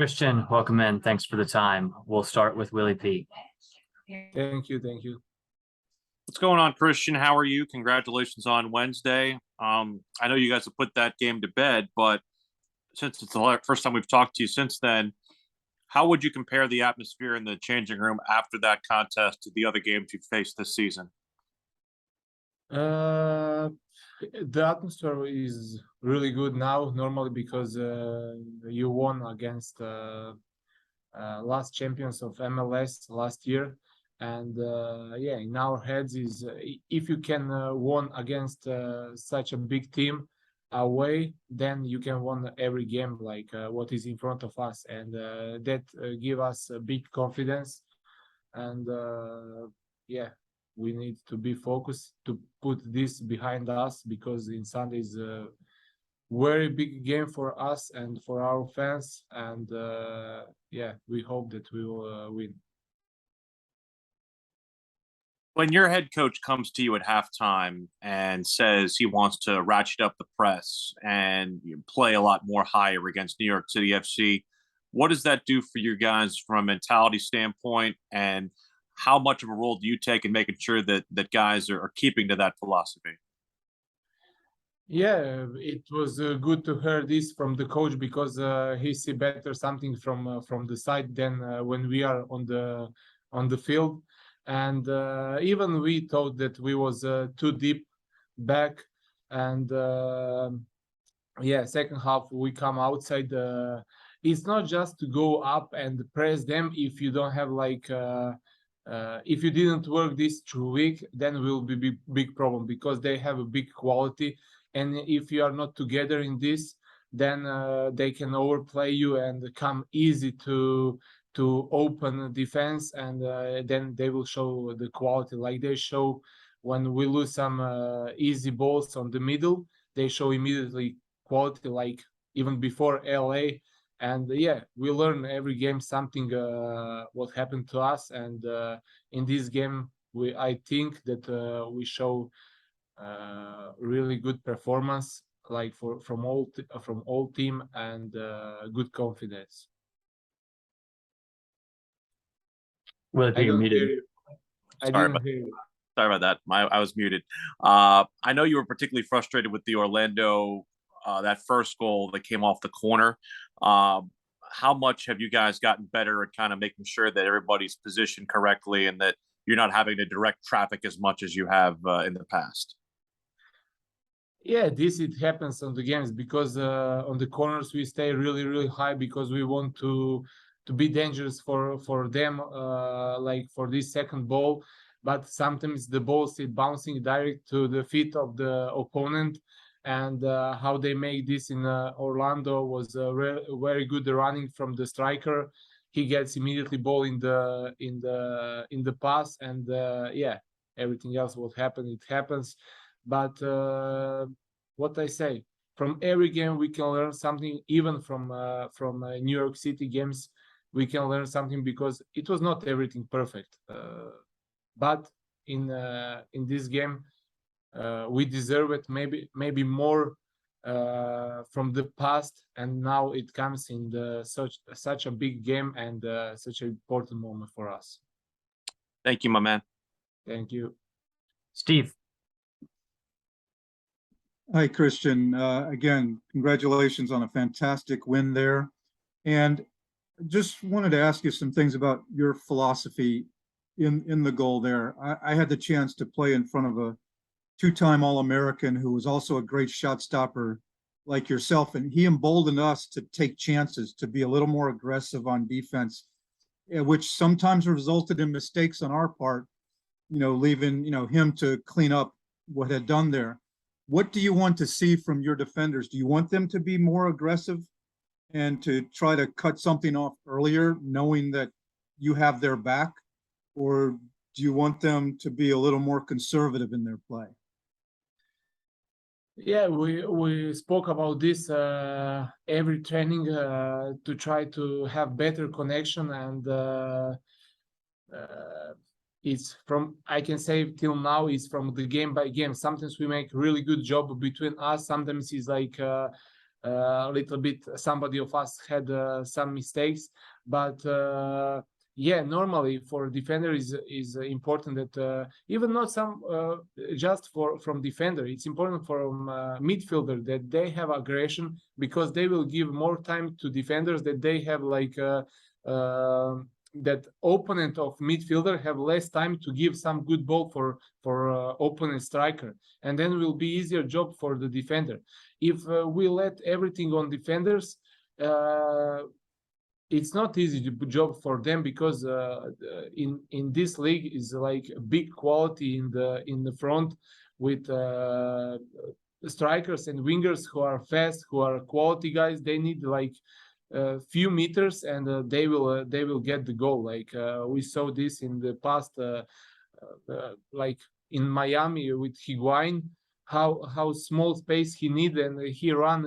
Kristijan, welcome in. Thanks for the time. We'll start with Willie P. Thank you. Thank you. What's going on, Kristijan? How are you? Congratulations on Wednesday. I know you guys have put that game to bed, but since it's the first time we've talked to you since then, how would you compare the atmosphere in the changing room after that contest to the other games you've faced this season? The atmosphere is really good now, normally because you won against last champions of MLS last year. And yeah, in our heads is if you can won against such a big team away, then you can win every game like what is in front of us, and that give us a big confidence. And yeah, we need to be focused to put this behind us, because in Sunday is a very big game for us and for our fans. And yeah, we hope that we will win. When your head coach comes to you at halftime and says he wants to ratchet up the press and play a lot more higher against New York City FC, what does that do for you guys from a mentality standpoint, and how much of a role do you take in making sure that guys are keeping to that philosophy? Yeah, it was good to hear this from the coach, because he see better something from the side than when we are on the field. And even we thought that we was too deep back. And yeah, second half we come outside. It's not just to go up and press them. If you don't have like if you didn't work this through week, then will be big problem, because they have a big quality. And if you are not together in this, then they can overplay you and come easy to open defense. And then they will show the quality like they show when we lose some easy balls on the middle. They show immediately quality, like even before LA. And yeah, we learn every game something what happened to us. And in this game, I think that we show really good performance, like from all team, and good confidence. Willie P, you're muted. Sorry about that. I was muted. I know you were particularly frustrated with the Orlando, that first goal that came off the corner. How much have you guys gotten better at kind of making sure that everybody's positioned correctly and that you're not having to direct traffic as much as you have in the past? Yeah, it happens on the games, because on the corners we stay really high, because we want to be dangerous for them, like for this second ball. But sometimes the ball is bouncing direct to the feet of the opponent. And how they make this in Orlando was very good running from the striker. He gets immediately ball in the pass. And yeah, everything else what happened, it happens. But what I say, from every game we can learn something. Even from New York City games, we can learn something, because it was not everything perfect. But in this game, we deserve it. Maybe more from the past, and now it comes in such a big game, and such an important moment for us. Thank you, my man. Thank you. Steve. Hi, Kristijan. Again, congratulations on a fantastic win there. And just wanted to ask you some things about your philosophy in the goal there. I had the chance to play in front of a two-time All-American who was also a great shot stopper like yourself, and he emboldened us to take chances, to be a little more aggressive on defense, which sometimes resulted in mistakes on our part, leaving, him to clean up what had done there. What do you want to see from your defenders? Do you want them to be more aggressive and to try to cut something off earlier, knowing that you have their back? Or do you want them to be a little more conservative in their play? Yeah, we spoke about this every training, to try to have better connection. And it's from, I can say till now, it's from the game by game. Sometimes we make really good job between us. Sometimes it's like a little bit, somebody of us had some mistakes, but yeah, normally for defender is important that even not some just from defender, it's important from midfielder that they have aggression, because they will give more time to defenders, that they have like that opponent of midfielder have less time to give some good ball for opponent striker, and then will be easier job for the defender. If we let everything on defenders, it's not easy job for them, because in this league is like a big quality in the front, with strikers and wingers who are fast, who are quality guys. They need like a few meters, and they will get the goal. Like we saw this in the past, like in Miami with Higuain, how small space he need, and he run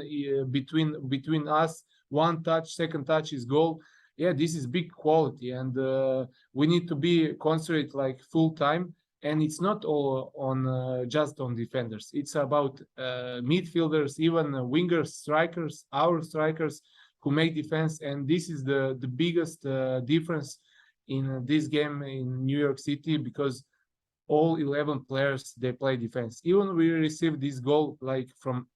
between us. One touch, second touch is goal. Yeah, this is big quality, and we need to be concentrate like full time. And it's not all on just on defenders. It's about midfielders, even wingers, strikers, our strikers who make defense. And this is the biggest difference in this game in New York City, because all 11 players, they play defense. Even we received this goal like from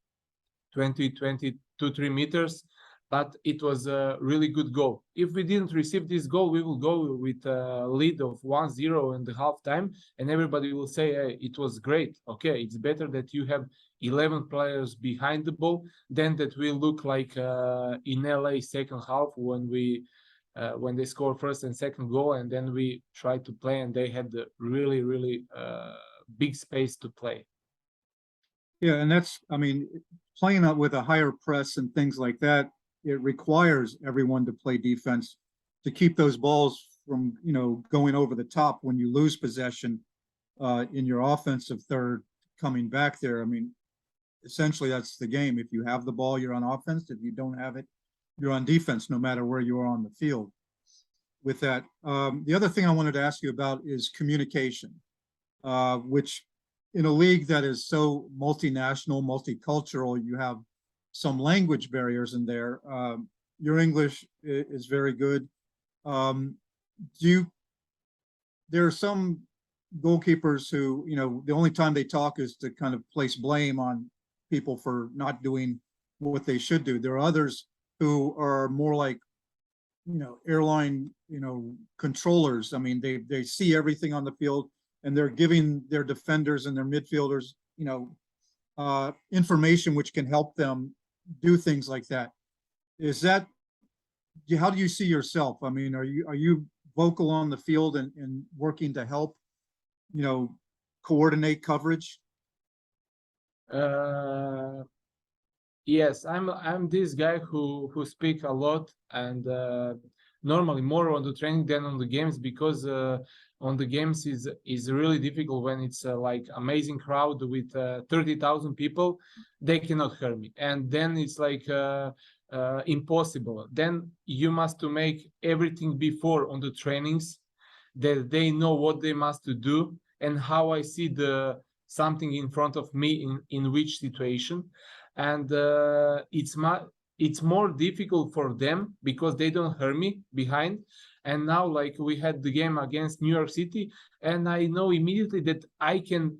22-23 meters, but it was a really good goal. If we didn't receive this goal, we will go with a lead of 1-0 in the halftime, and everybody will say, hey, it was great. Okay, it's better that you have 11 players behind the ball than that we look like in LA second half when they score first and second goal, and then we try to play, and they had the really big space to play. Yeah, and that's, I mean, playing out with a higher press and things like that, it requires everyone to play defense to keep those balls from, going over the top when you lose possession in your offensive third coming back there. I mean, essentially that's the game. If you have the ball, you're on offense. If you don't have it, you're on defense, no matter where you are on the field. With that, the other thing I wanted to ask you about is communication, which in a league that is so multinational, multicultural, you have some language barriers in there. Your English is very good. There are some goalkeepers who, the only time they talk is to kind of place blame on people for not doing what they should do. There are others who are more like, airline, controllers. I mean, they see everything on the field, and they're giving their defenders and their midfielders, information which can help them do things like that. How do you see yourself? I mean, are you vocal on the field and working to help, coordinate coverage? Yes, I'm this guy who speak a lot, and normally more on the training than on the games, because on the games is really difficult when it's like amazing crowd with 30,000 people. They cannot hear me, and then it's like impossible. Then you must to make everything before on the trainings, that they know what they must to do and how I see something in front of me in which situation. And it's more difficult for them because they don't hear me behind. And now, like, we had the game against New York City, and I know immediately that I can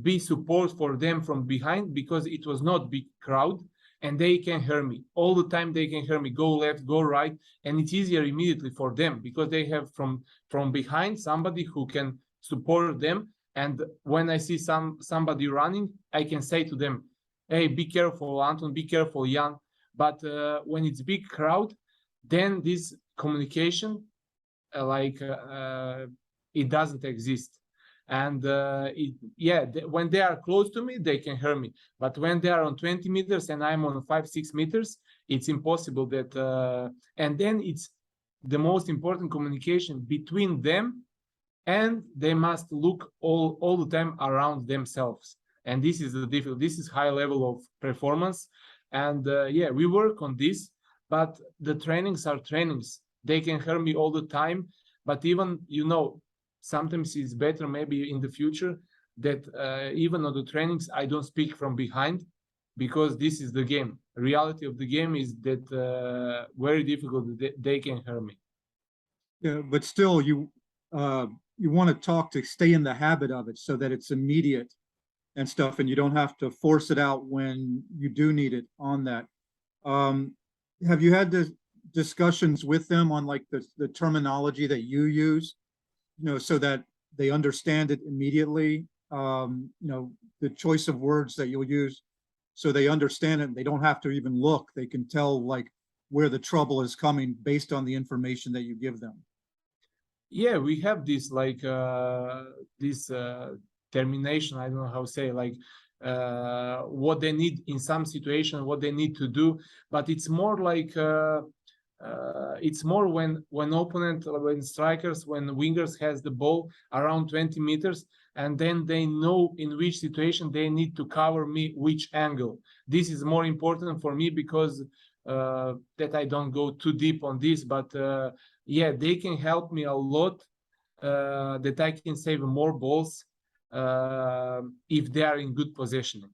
be support for them from behind, because it was not big crowd, and they can hear me all the time. They can hear me go left, go right, and it's easier immediately for them because they have from behind somebody who can support them. And when I see somebody running, I can say to them, hey, be careful, Anton, be careful, Jan. But when it's big crowd, then this communication, it doesn't exist. And when they are close to me, they can hear me. But when they are on 20 meters and I'm on 5-6 meters, it's impossible that. And then it's the most important communication between them, and they must look all the time around themselves. And this is the difficult. This is high level of performance. And we work on this, but the trainings are trainings. They can hear me all the time, but even, sometimes it's better maybe in the future that even on the trainings, I don't speak from behind, because this is the game. Reality of the game is that very difficult. They can hurt me. Yeah, but still, you want to talk to stay in the habit of it so that it's immediate and stuff, and you don't have to force it out when you do need it on that. Have you had the discussions with them on like the terminology that you use, so that they understand it immediately? The choice of words that you'll use so they understand it and they don't have to even look. They can tell like where the trouble is coming based on the information that you give them. Yeah, we have this like this termination. I don't know how to say, like what they need in some situation, what they need to do. But it's more like it's more when opponent, when strikers, when wingers has the ball around 20 meters, and then they know in which situation they need to cover me, which angle. This is more important for me because that I don't go too deep on this, but yeah, they can help me a lot, that I can save more balls if they are in good positioning.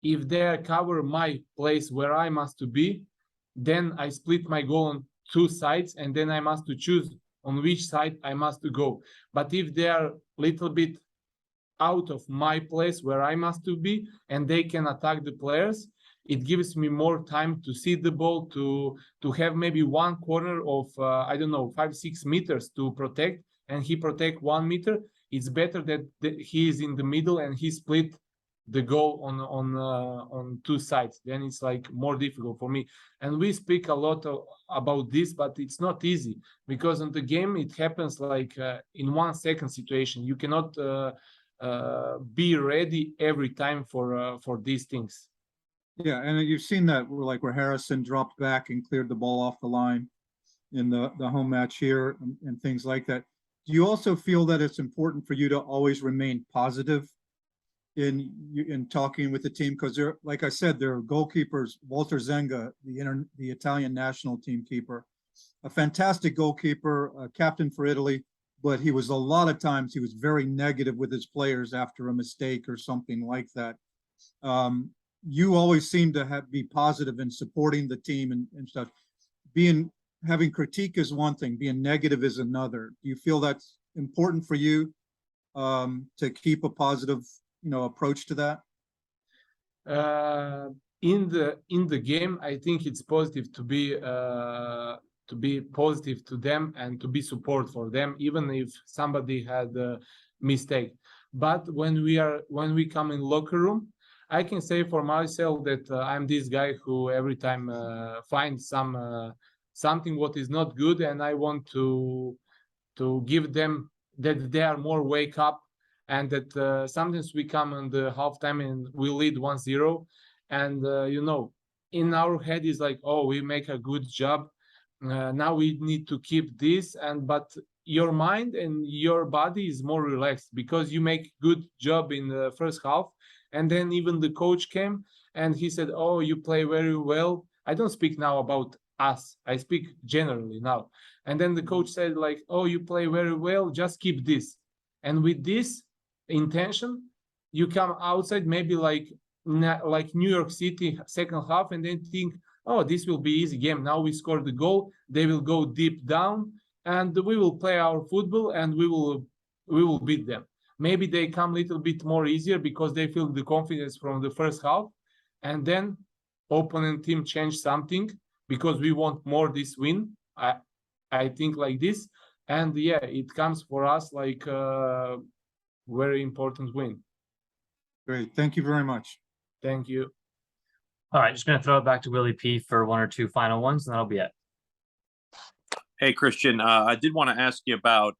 If they cover my place where I must to be, then I split my goal on two sides, and then I must to choose on which side I must to go. But if they are little bit out of my place where I must to be, and they can attack the players, it gives me more time to see the ball, to have maybe one corner of I don't know, 5-6 meters to protect, and he protect 1 meter. It's better that he is in the middle and he split the goal on two sides. Then it's like more difficult for me. And we speak a lot about this, but it's not easy because on the game it happens like in 1 second situation. You cannot be ready every time for these things. Yeah, and you've seen that where Harrison dropped back and cleared the ball off the line in the home match here and things like that. Do you also feel that it's important for you to always remain positive in talking with the team? Because they're, like I said, they're goalkeepers. Walter Zenga, the Italian national team keeper, a fantastic goalkeeper, a captain for Italy, but he was a lot of times he was very negative with his players after a mistake or something like that. You always seem to be positive in supporting the team and stuff. Having critique is one thing, being negative is another. Do you feel that's important for you to keep a positive, approach to that? In the game, I think it's positive to be positive to them and to be support for them, even if somebody had a mistake. But when we come in locker room, I can say for myself that I'm this guy who every time finds something what is not good, and I want to give them that they are more wake up, and that sometimes we come in the halftime and we lead 1-0, and in our head is like, oh, we make a good job, now we need to keep this, but your mind and your body is more relaxed because you make good job in the first half. And then even the coach came and he said, oh, you play very well. I don't speak now about us, I speak generally now. And then the coach said like, oh, you play very well, just keep this. And with this intention, you come outside maybe like New York City second half, and then think, oh, this will be easy game. Now we score the goal, they will go deep down, and we will play our football, and we will beat them. Maybe they come a little bit more easier because they feel the confidence from the first half, and then opponent team change something because we want more this win. I think like this, and yeah, it comes for us like a very important win. Great, thank you very much. Thank you. All right, just going to throw it back to Willie P for 1 or 2 final ones, and that'll be it. Hey, Kristijan, I did want to ask you about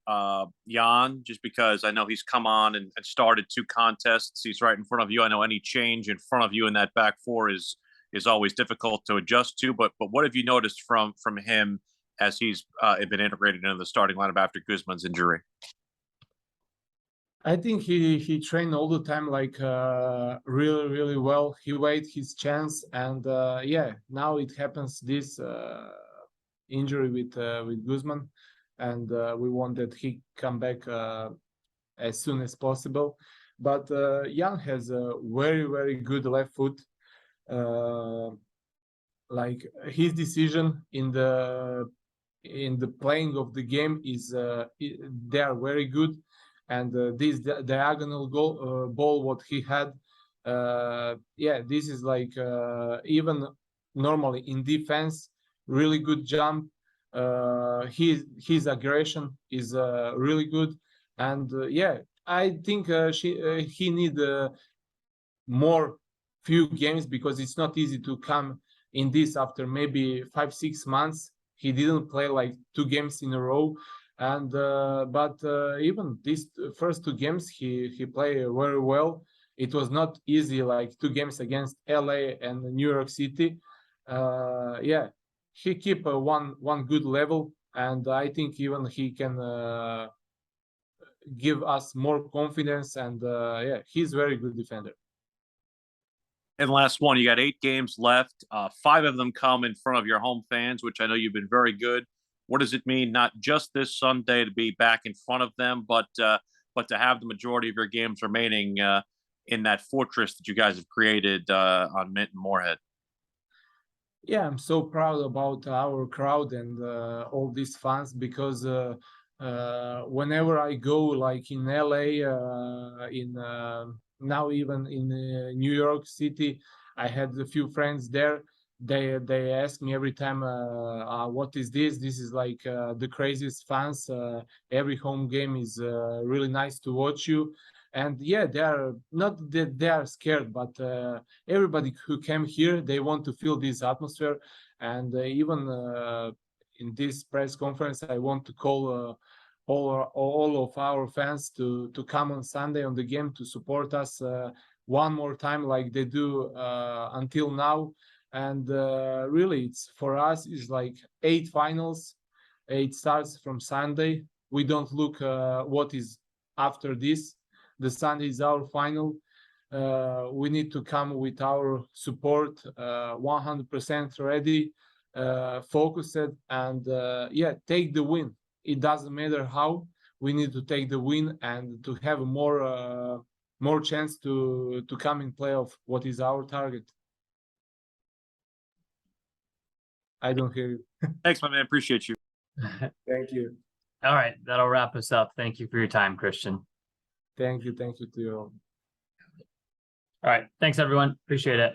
Jan, just because I know he's come on and started 2 contests. He's right in front of you. I know any change in front of you in that back four is always difficult to adjust to. But what have you noticed from him as he's been integrated into the starting lineup after Guzman's injury? I think he trained all the time like really, really well. He waited his chance, and yeah, now it happens this injury with Guzman, and we want that he come back as soon as possible. But Jan has a very, very good left foot. like his decision in the playing of the game is they are very good, and this diagonal ball what he had, yeah, this is like even normally in defense, really good jump. His aggression is really good, and yeah, I think he need more few games, because it's not easy to come in this after maybe 5-6 months. He didn't play like 2 games in a row, and but even these first 2 games he played very well. It was not easy, like 2 games against LA and New York City. Yeah, he keep one good level, and I think even he can give us more confidence, and yeah, he's very good defender. And last one, you got 8 games left. 5 of them come in front of your home fans, which I know you've been very good. What does it mean, not just this Sunday to be back in front of them, but to have the majority of your games remaining in that fortress that you guys have created on Mint and Moorhead? Yeah, I'm so proud about our crowd and all these fans, because whenever I go, like in LA, in now even in New York City, I had a few friends there. They ask me every time, what is this? This is like the craziest fans. Every home game is really nice to watch you. And yeah, they are not that they are scared, but everybody who came here, they want to feel this atmosphere. And even in this press conference, I want to call all of our fans to come on Sunday on the game to support us one more time, like they do until now. And really, it's for us is like 8 finals. It starts from Sunday. We don't look what is after this. The Sunday is our final. We need to come with our support 100% ready, focused, and yeah, take the win. It doesn't matter how. We need to take the win and to have more chance to come in playoff. What is our target? I don't hear you. Thanks, my man. Appreciate you. Thank you. All right, that'll wrap us up. Thank you for your time, Kristijan. Thank you to you all. All right, thanks everyone. Appreciate it.